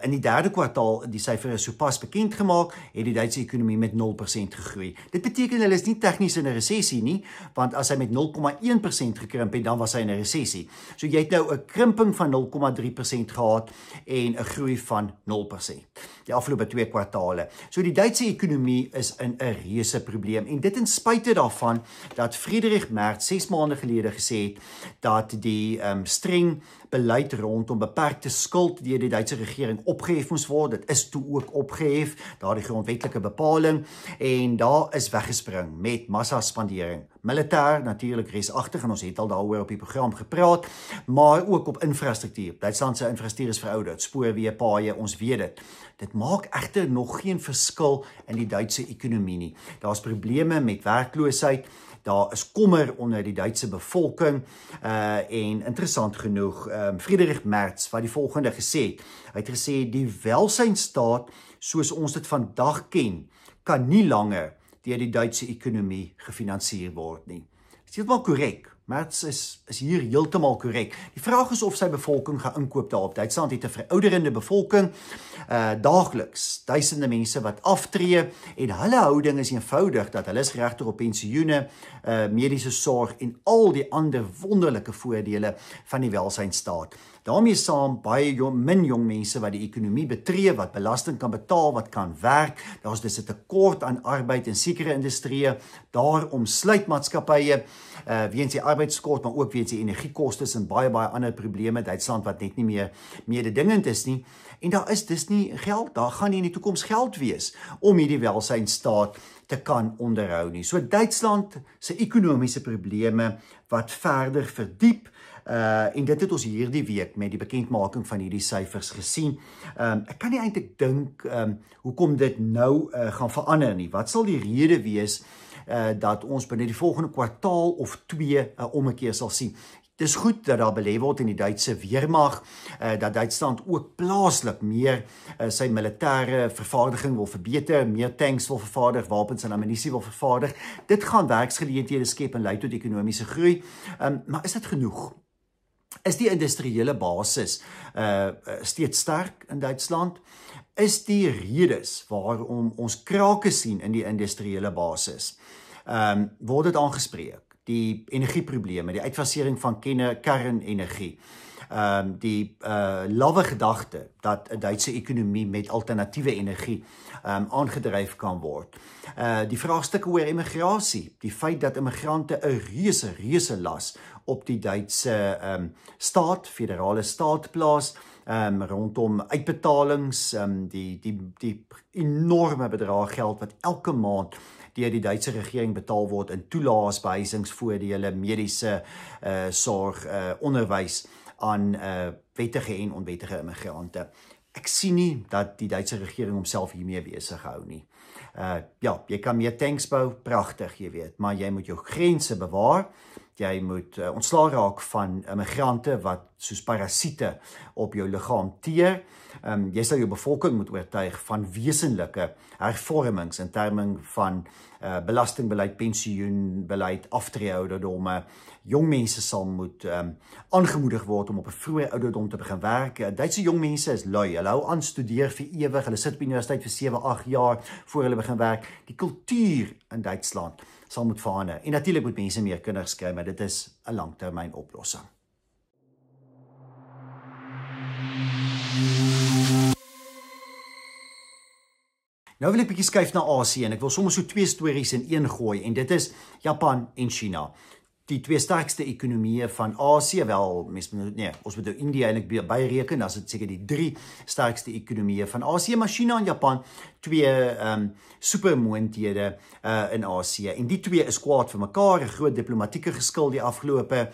In die derde kwartaal, die syfer is sopas bekend gemaak, het die Duitse ekonomie met 0% gegroei. Dit beteken hulle is nie tegnies in 'n resessie nie, want as hy met 0,1% gekrimp het, dan was hy in 'n resessie. So jy het nou 'n krimping van 0,3% gehad en 'n groei van 0%. Die afgelope 2 kwartale. So die Duitse ekonomie is in 'n reuse probleem en dit in spite daarvan dat Friedrich Merz 6 maande gelede gesê het dat die streng beleid rondom beperkte skuld deur die Duitse regering opgehef moes word. Dit is toe ook opgehef, daardie grondwetlike bepaling, en daar is weggespring met massaspandering. Militêr natuurlik resagtig, en ons het al daaroor op die program gepraat, maar ook op infrastruktuur. Duitsland se infrastruktuur is verouderd, spoorweë, paaie, ons weet dit. Dit maak egter nog geen verskil in die Duitse ekonomie nie. Daar's probleme met werkloosheid, daar is kommer onder die Duitse bevolking, en interessant genoeg, Friedrich Merz wat die volgende gesê het. Hy het gesê die welsynsstaat soos ons dit vandag ken, kan nie langer deur die Duitse ekonomie gefinansier word nie. Dit is heeltemal korrek. Merz is hier heeltemal korrek. Die vraag is of sy bevolking gaan inkoop daarop. Duitsland het 'n verouderende bevolking, daagliks duisende mense wat aftree, en hulle houding is eenvoudig dat hulle is geregtig op pensioene, mediese sorg en al die ander wonderlike voordele van die welsynsstaat. Daarmee saam baie min jong mense wat die ekonomie betree, wat belasting kan betaal, wat kan werk. Daar's dus 'n tekort aan arbeid in sekere industrieë. Daarom sluit maatskappye weens die arbeidskort, maar ook weens die energiekostes en baie ander probleme. Duitsland wat net nie meer mededingend is nie. En daar is dus nie geld, daar gaan nie in die toekoms geld wees om hierdie welsynsstaat te kan onderhou nie. So Duitsland se ekonomiese probleme wat verder verdiep, en dit het ons hierdie week met die bekendmaking van hierdie syfers gesien. Ek kan nie eintlik dink hoekom dit nou gaan verander nie. Wat sal die rede wees dat ons binne die volgende kwartaal of 2 'n ommekeer sal sien? Dis goed dat daar belê word in die Duitse weermag, dat Duitsland ook plaaslik meer sy militêre vervaardiging wil verbeter, meer tanks wil vervaardig, wapens en ammunisie wil vervaardig. Dit gaan werksgeleenthede skep en lei tot ekonomiese groei. Maar is dit genoeg? Is die industriële basis steeds sterk in Duitsland? Is die redes waarom ons krake sien in die industriële basis? Word dit aangespreek? Die energieprobleme, die uitfasering van kernenergie, die lawwe gedagte dat 'n Duitse ekonomie met alternatiewe energie aangedryf kan word. Die vraagstukke oor immigrasie, die feit dat immigrante 'n reuse las op die Duitse staat, federale staat plaas, rondom uitbetalings, die enorme bedrag geld wat elke maand deur die Duitse regering betaal word in toelaas, behuisingsvoordele, mediese sorg, onderwys aan wettige en onwettige immigrante. Ek sien nie dat die Duitse regering homself hiermee besig hou nie. Ja, jy kan meer tanks bou, pragtig, jy weet, maar jy moet jou grense bewaar. Jy moet ontslae raak van immigrante wat soos parasiete op jou liggaam teer. Jy sal jou bevolking moet oortuig van wesenlike hervormings in terme van belastingbeleid, pensioenbeleid, aftreeouderdomme. Jong mense sal moet aangemoedig word om op 'n vroeë ouderdom te begin werk. Duitse jong mense is lui, hulle hou aan studeer vir ewig, hulle sit op universiteit vir 7-8 jaar voor hulle begin werk. Die kultuur in Duitsland sal moet verander. En natuurlik moet mense meer kinders kry, maar dit is 'n langtermyn oplossing. Nou wil ek bietjie skuif na Asië en ek wil sommer so 2 stories in een gooi en dit is Japan en China. Die 2 sterkste ekonomieë van Asië, wel, ons moet nou India eintlik byreken, as dit seker die 3 sterkste ekonomieë van Asië, maar China en Japan, 2 supermoondhede in Asië. En die 2 is kwaad vir mekaar, 'n groot diplomatieke geskil die afgelope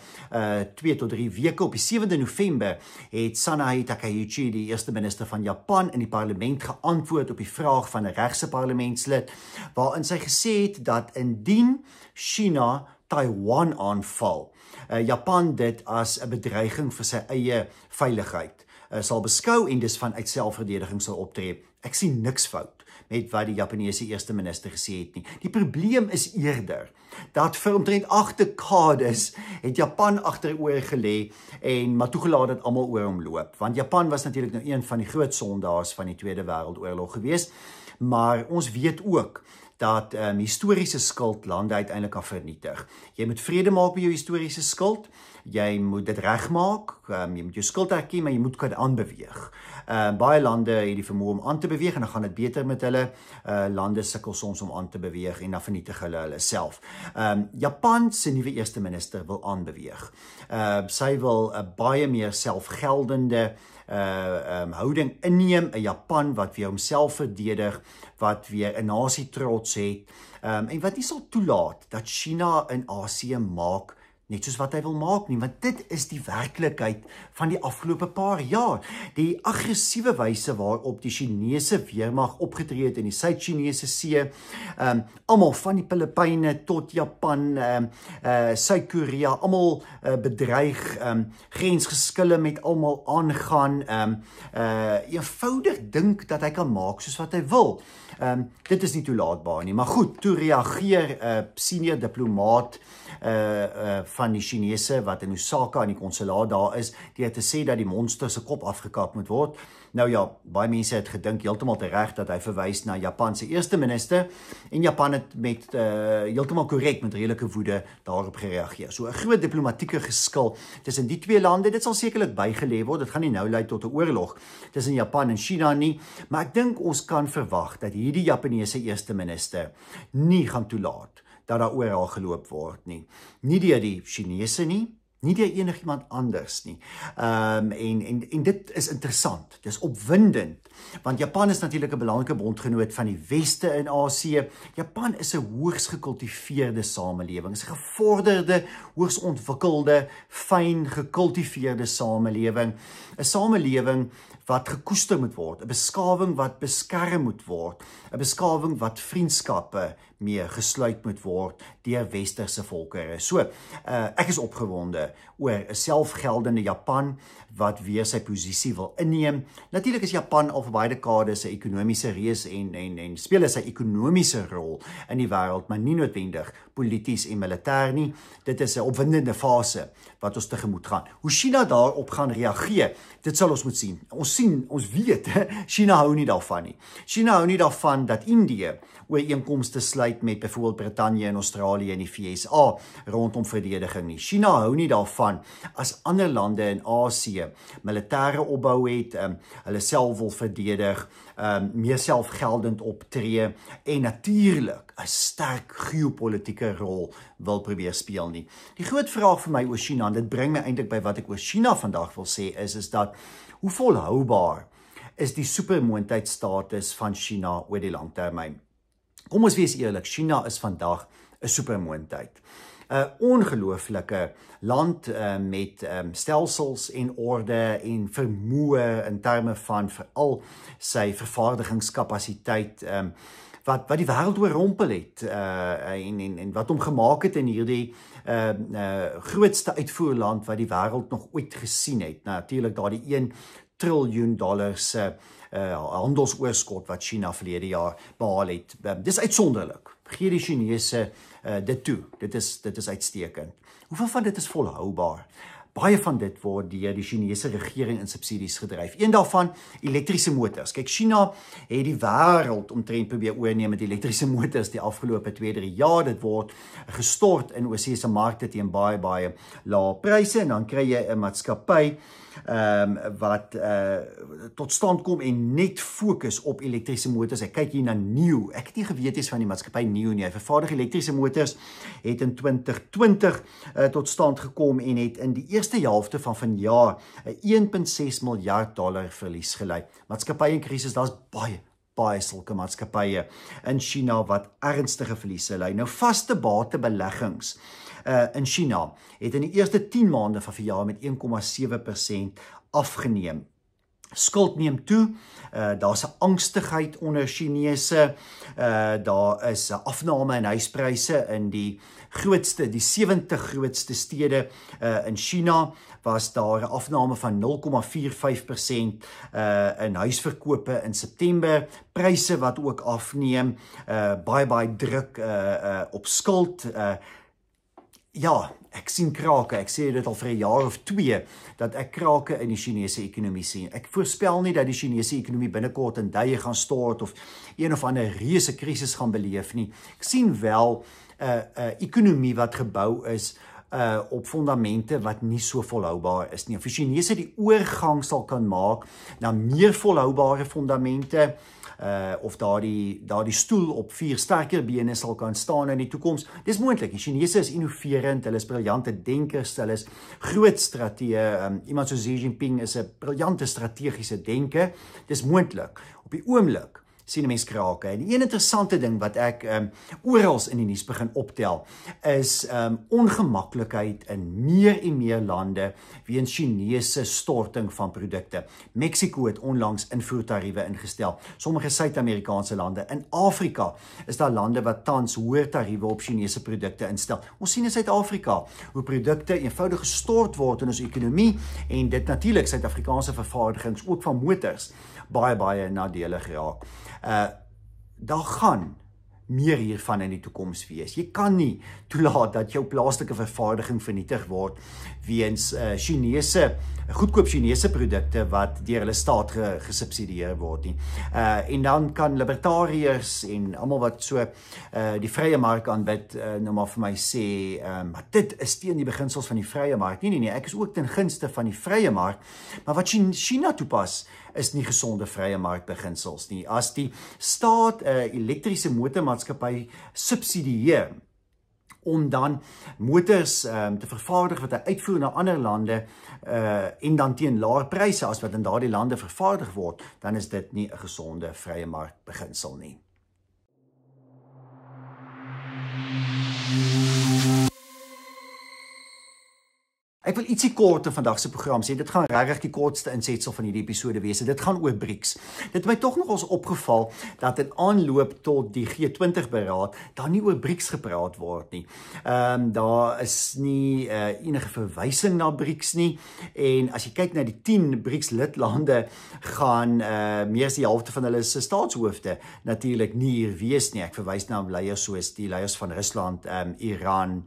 2 tot 3 weke. Op die 7de November het Sanae Takaichi, die eerste minister van Japan, in die parlement geantwoord op die vraag van 'n regse parlementslid, waarin sy gesê het dat indien China Taiwan aanval, Japan dit as 'n bedreiging vir sy eie veiligheid sal beskou en dus vanuit selfverdediging sal optree. Ek sien niks fout met wat die Japaneese eerste minister gesê het nie. Die probleem is eerder dat vir omtrent 8 dekades het Japan agteroor gelê en maar toegelaat dat almal oor hom loop. Want Japan was natuurlik nou een van die groot sondaars van die Tweede Wêreldoorlog gewees, maar ons weet ook dat historiese skuld lande uiteindelik kan vernietig. Jy moet vrede maak met jou historiese skuld, jy moet dit regmaak, jy moet jou skuld erken, maar jy moet kan aanbeweeg. Baie lande het die vermoë om aan te beweeg en dan gaan dit beter met hulle. Lande sukkel soms om aan te beweeg en dan vernietig hulle self. Japan se nuwe eerste minister wil aanbeweeg. Sy wil 'n baie meer selfgeldende houding inneem, 'n Japan wat weer homself verdedig, wat weer 'n nasie trots het, en wat nie sal toelaat dat China in Asië maak net soos wat hy wil maak nie, want dit is die werklikheid van die afgelope paar jaar. Die aggressiewe wyse waarop die Chinese weermag opgetree het in die Suid-Chinese See, almal van die Filippyne tot Japan, Suid-Korea, almal bedreig, grensgeskille met almal aangaan, eenvoudig dink dat hy kan maak soos wat hy wil. Dit is nie toelaatbaar nie, maar goed, toe reageer senior diplomaat van die Chinese wat in Osaka in die konsulaat daar is, deur te sê dat die monster se kop afgekap moet word. Nou ja, baie mense het gedink heeltemal tereg dat hy verwys na Japan se eerste minister en Japan het met heeltemal korrek met redelike woede daarop gereageer. So 'n groot diplomatieke geskil tussen die 2 lande, dit sal sekerlik bygelê word. Dit gaan nie nou lei tot 'n oorlog tussen Japan en China nie, maar ek dink ons kan verwag dat hierdie Japaneese eerste minister nie gaan toelaat dat daar oor haar geloop word nie. Nie deur die Chinese nie, nie deur enigiemand anders nie. En dit is interessant, dit is opwindend, want Japan is natuurlik 'n belangrike bondgenoot van die Weste in Asië. Japan is 'n hoogs gekultiveerde samelewing, is 'n gevorderde, hoogs ontwikkelde, fyn gekultiveerde samelewing, 'n samelewing wat gekoester moet word, 'n beskawing wat beskerm moet word, 'n beskawing wat vriendskappe mee gesluit moet word deur westerse volkere. So, ek is opgewonde oor 'n selfgeldende Japan wat weer sy posisie wil inneem. Natuurlik is Japan al vir baie dekades 'n ekonomiese reus en speel sy ekonomiese rol in die wêreld, maar nie noodwendig polities en militêr nie. Dit is 'n opwindende fase wat ons tegemoet gaan. Hoe China daarop gaan reageer, dit sal ons moet sien. Ons weet, China hou nie daarvan nie. China hou nie daarvan dat Indië ooreenkomste sluit met byvoorbeeld Brittanje en Australië en die VSA rondom verdediging nie. China hou nie daarvan as ander lande in Asië militêre opbou het, hulle self wil verdedig, meer selfgeldend optree en natuurlik 'n sterk geopolitiese rol wil probeer speel nie. Die groot vraag vir my oor China, en dit bring my eintlik by wat ek oor China vandag wil sê, is dat hoe volhoubaar is die supermoondheidstatus van China oor die langtermyn? Kom ons wees eerlik, China is vandag 'n supermoondheid. 'n Ongelooflike land met stelsels en orde en vermoë in terme van veral sy vervaardigingskapasiteit wat die wêreld oorrompel het en wat hom gemaak het in hierdie grootste uitvoerland wat die wêreld nog ooit gesien het. Natuurlik daardie $1 triljoen se handelsoorskot wat China verlede jaar behaal het. Dis uitsonderlik. Gee die Chinese dit toe. Dit is uitstekend. Hoeveel van dit is volhoubaar? Baie van dit word deur die Chinese regering in subsidies gedryf. Een daarvan, elektriese motors. Kyk, China het die wêreld omtrent probeer oorneem met elektriese motors die afgelope 2-3 jaar. Dit word gestort in oorseese markte teen baie lae pryse en dan kry jy 'n maatskappy wat tot stand kom en net fokus op elektriese motors. Ek kyk hier na NIO. Ek het nie geweet eens van die maatskappy NIO nie. Hy vervaardig elektriese motors, het in 2020 tot stand gekom en het in die eerste helfte van vanjaar 'n $1.6 miljard verlies gelei. Maatskappye in krisis, daar's baie sulke maatskappye in China wat ernstige verliese ly. Nou vaste batebeleggings in China het in die eerste 10 maande van verjaar met 1,7% afgeneem. Skuld neem toe, daar's 'n angstigheid onder Chinese, daar is 'n afname in huispryse in die 70 grootste stede in China, was daar 'n afname van 0,45% in huisverkope in September, pryse wat ook afneem, baie druk op skuld. Ja, ek sien krake, ek sê dit al vir 'n jaar of 2, dat ek krake in die Chinese ekonomie sien. Ek voorspel nie dat die Chinese ekonomie binnekort in duie gaan stort of een of ander reuse krisis gaan beleef nie. Ek sien wel 'n ekonomie wat gebou is op fondamente wat nie so volhoubaar is nie. Of die Chinese die oorgang sal kan maak na meer volhoubare fondamente, of daardie stoel op 4 sterker bene sal kan staan in die toekoms. Dis moontlik. Die Chinese is innoverend, hulle is briljante denkers, hulle is groot strateë. Iemand soos Xi Jinping is 'n briljante strategiese denker. Dis moontlik. Op die oomblik sien 'n mens krake. En die een interessante ding wat ek oral in die nuus begin optel, is ongemaklikheid in meer en meer lande weens Chinese storting van produkte. Mexico het onlangs invoertariewe ingestel. Sommige Suid-Amerikaanse lande. In Afrika is daar lande wat tans hoër tariewe op Chinese produkte instel. Ons sien in Suid-Afrika hoe produkte eenvoudig gestort word in ons ekonomie en dit natuurlik Suid-Afrikaanse vervaardigings ook van motors baie nadelig raak. Daar gaan meer hiervan in die toekoms wees. Jy kan nie toelaat dat jou plaaslike vervaardiging vernietig word weens goedkoop Chinese produkte wat deur hulle staat gesubsidieer word nie. En dan kan libertariërs en almal wat so die vrye mark aanbid, nou maar vir my sê, maar dit is teen die beginsels van die vrye mark. Nee, ek is ook ten gunste van die vrye mark, maar wat China toepas, is nie gesonde vrye markbeginsels nie. As die staat 'n elektriese motormaatskappy subsidieer om dan motors te vervaardig wat hy uitvoer na ander lande en dan teen laer pryse as wat in daardie lande vervaardig word, dan is dit nie 'n gesonde vrye markbeginsel nie. Ek wil ietsie kort in vandag se program sê. Dit gaan regtig die kortste insetsel van hierdie episode wees. Dit gaan oor BRICS. Dit het my tog nogals opgeval dat in aanloop tot die G20 beraad daar nie oor BRICS gepraat word nie. Daar is nie enige verwysing na BRICS nie. En as jy kyk na die 10 BRICS lidlande gaan meer as die helfte van hulle se staatshoofde natuurlik nie hier wees nie. Ek verwys na leiers soos die leiers van Rusland, Iran,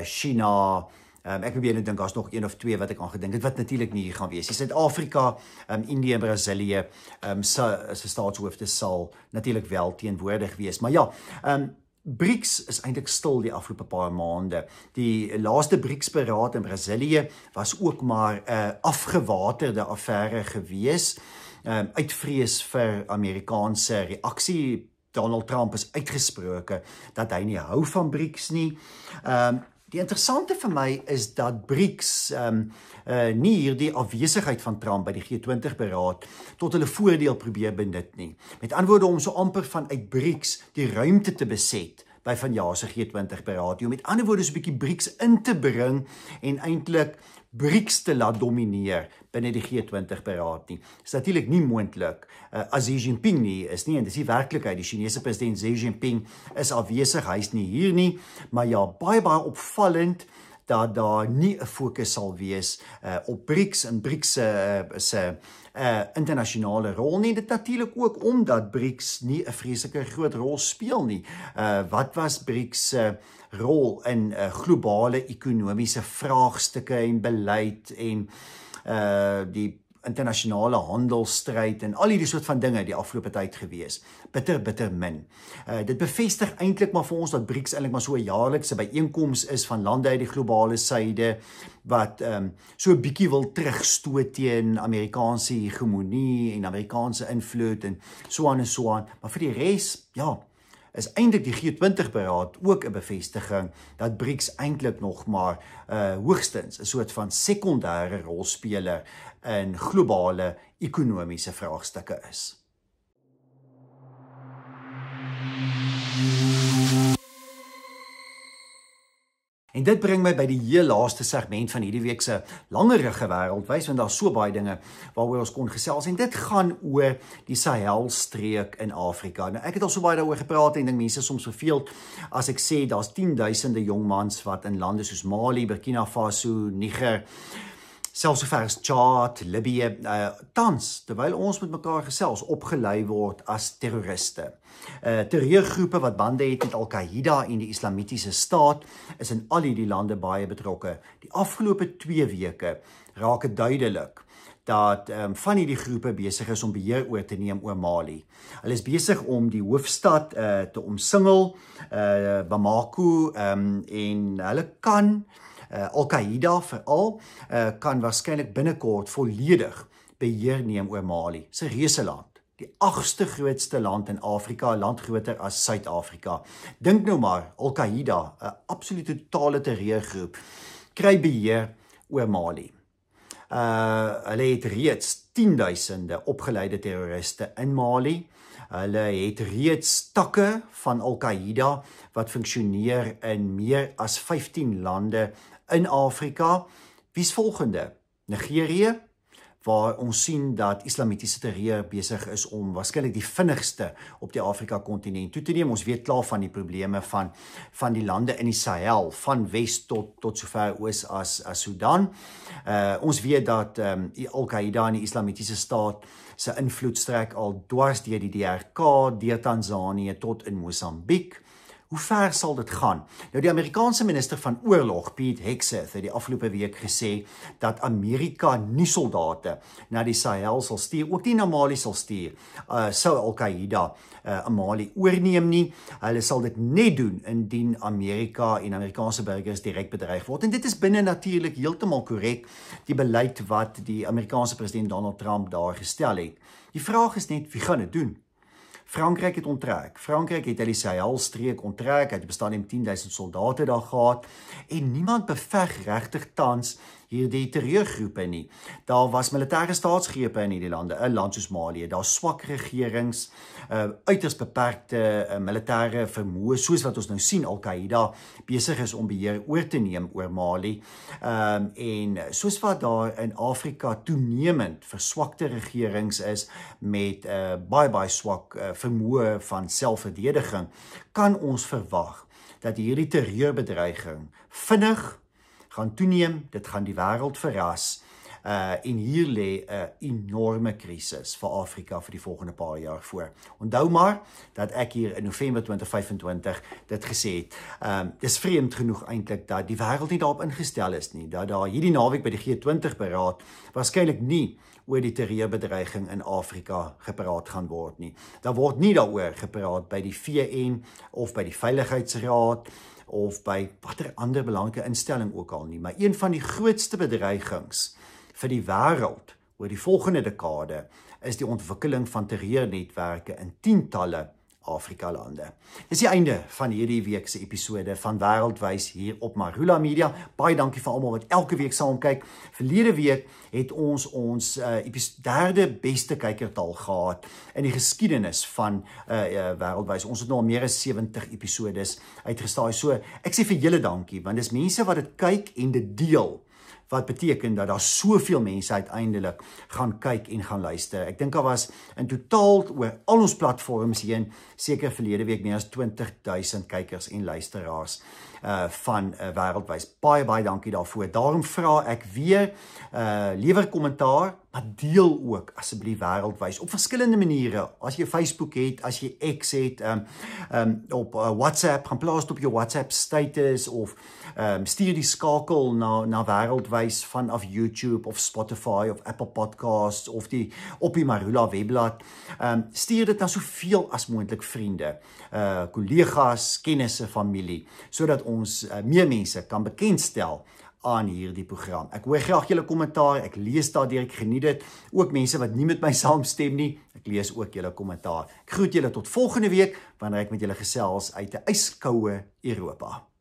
China. Ek probeer net dink daar's nog 1 of 2 wat ek aan gedink het wat natuurlik nie hier gaan wees. Suid-Afrika, Indië en Brasilië se staatshoofde sal natuurlik wel teenwoordig wees. Maar ja, BRICS is eintlik stil die afgelope paar maande. Die laaste BRICS-beraad in Brasilië was ook maar 'n afgewaterde affære gewees, uit vrees vir Amerikaanse reaksie. Donald Trump is uitgesproke dat hy nie hou van BRICS nie. Die interessante vir my is dat BRICS nie hierdie afwesigheid van Trump by die G20 beraad tot hulle voordeel probeer benut nie. Met ander woorde om so amper vanuit BRICS die ruimte te beset by vanjaar se G20 beraad. Om met ander woorde so 'n bietjie BRICS in te bring en eintlik BRICS te laat domineer binne die G20 beraad nie. Dit is natuurlik nie moontlik as Xi Jinping nie is nie, en dis die werklikheid. Die Chinese president Xi Jinping is afwesig, hy is nie hier nie, maar ja, baie opvallend dat daar nie 'n fokus sal wees op BRICS en BRICS se internasionale rol nie. Dit natuurlik ook omdat BRICS nie 'n vreeslike groot rol speel nie. Wat was BRICS se rol in globale ekonomiese vraagstukke en beleid en die internasionale handelsstryd en al hierdie soort van dinge die afgelope tyd gewees. Bitter min. Dit bevestig eintlik maar vir ons dat BRICS eintlik maar so 'n jaarlikse byeenkoms is van lande uit die globale suide wat so 'n bietjie wil terugstoot teen Amerikaanse hegemonie en Amerikaanse invloed en so aan. Maar vir die res, ja, is eintlik die G20 beraad ook 'n bevestiging dat BRICS eintlik nog maar hoogstens 'n soort van sekondêre rolspeler in globale ekonomiese vraagstukke is. En dit bring my by die heel laaste segment van hierdie week se langerige wêreldwys, want daar's so baie dinge waaroor ons kon gesels en dit gaan oor die Sahelstreek in Afrika. Nou ek het al so baie daaroor gepraat en dink mense is soms verveeld as ek sê daar's 10.000 jong mans wat in lande soos Mali, Burkina Faso, Niger, selfs sover as Chad, Libië, tans, terwyl ons met mekaar gesels, opgelei word as terroriste. Terreurgroepe wat bande het met Al-Qaeda en die Islamitiese Staat is in al hierdie lande baie betrokke. Die afgelope 2 weke raak dit duidelik dat van hierdie groepe besig is om beheer oor te neem oor Mali. Hulle is besig om die hoofstad te omsingel, Bamako, en hulle kan Al-Qaeda veral kan waarskynlik binnekort volledig beheer neem oor Mali. Dis 'n reseland. Die 8ste grootste land in Afrika, 'n land groter as Suid-Afrika. Dink nou maar, Al-Qaeda, 'n absolute totale terreurgroep, kry beheer oor Mali. Hulle het reeds 10.000 opgeleide terroriste in Mali. Hulle het reeds takke van Al-Qaeda wat funksioneer in meer as 15 lande in Afrika. Wie's volgende? Nigerië, waar ons sien dat islamitiese terreur besig is om waarskynlik die vinnigste op die Afrika-kontinent toe te neem. Ons weet klaar van die probleme van die lande in die Sahel, van Wes tot sover oos as Sudan. Ons weet dat Al-Qaeda en die Islamitiese Staat se invloed strek al dwars deur die DRK, deur Tanzanië tot in Mosambiek. Hoe ver sal dit gaan? Nou die Amerikaanse minister van oorlog, Pete Hegseth, het die afgelope week gesê dat Amerika nie soldate na die Sahel sal stuur, ook nie na Mali sal stuur, sou Al-Qaeda Mali oorneem nie. Hulle sal dit net doen indien Amerika en Amerikaanse burgers direk bedreig word. En dit is binne natuurlik heeltemal korrek die beleid wat die Amerikaanse president Donald Trump daar gestel het. Die vraag is net, wie gaan dit doen? Frankryk het onttrek. Frankryk het die Sahelstreek onttrek. Hy het bestaan 10.000 soldate daar gehad en niemand beveg regtig tans hierdie terreurgroepe nie. Daar was militêre staatsgrepe in hierdie lande, 'n land soos Malië. Daar's swak regerings, uiters beperkte militêre vermoë, soos wat ons nou sien Al-Qaeda besig is om beheer oor te neem oor Mali. En soos wat daar in Afrika toenemend verswakte regerings is met baie swak vermoë van selfverdediging, kan ons verwag dat hierdie terreurbedreiging vinnig gaan toeneem, dit gaan die wêreld verras. En hier lê 'n enorme krisis vir Afrika vir die volgende paar jaar voor. Onthou maar dat ek hier in November 2025 dit gesê het. Dis vreemd genoeg eintlik dat die wêreld nie daarop ingestel is nie, dat daar hierdie naweek by die G20 beraad waarskynlik nie oor die terreurbedreiging in Afrika gepraat gaan word nie. Daar word nie daaroor gepraat by die VN of by die Veiligheidsraad of by watter ander belangrike instelling ook al nie, maar een van die grootste bedreigings vir die wêreld oor die volgende dekade is die ontwikkeling van terreurnetwerke in tientalle Afrika-lande. Dis die einde van hierdie week se episode van Wêreldwys hier op Marula Media. Baie dankie vir almal wat elke week saam kyk. Verlede week het ons derde beste kykertal gehad in die geskiedenis van Wêreldwys. Ons het nou al meer as 70 episodes uitgestaai. So ek sê vir julle dankie, want dis mense wat dit kyk en dit deel, wat beteken dat daar soveel mense uiteindelik gaan kyk en gaan luister. Ek dink daar was in totaal oor al ons platforms heen seker verlede week meer as 20,000 kykers en luisteraars van Wêreldwys. Baie dankie daarvoor. Daarom vra ek weer, lewer kommentaar, maar deel ook asseblief Wêreldwys op verskillende maniere. As jy Facebook het, as jy X het, op WhatsApp, gaan plaas op jou WhatsApp status of stuur die skakel na Wêreldwys vanaf YouTube of Spotify of Apple Podcasts of op die Marula webblad. Stuur dit na soveel as moontlik vriende, kollegas, kennisse, familie, sodat ons meer mense kan bekendstel aan hierdie program. Ek hoor graag julle kommentaar, ek lees daardeur, ek geniet dit. Ook mense wat nie met my saamstem nie, ek lees ook julle kommentaar. Ek groet julle tot volgende week, wanneer ek met julle gesels uit 'n yskoue Europa.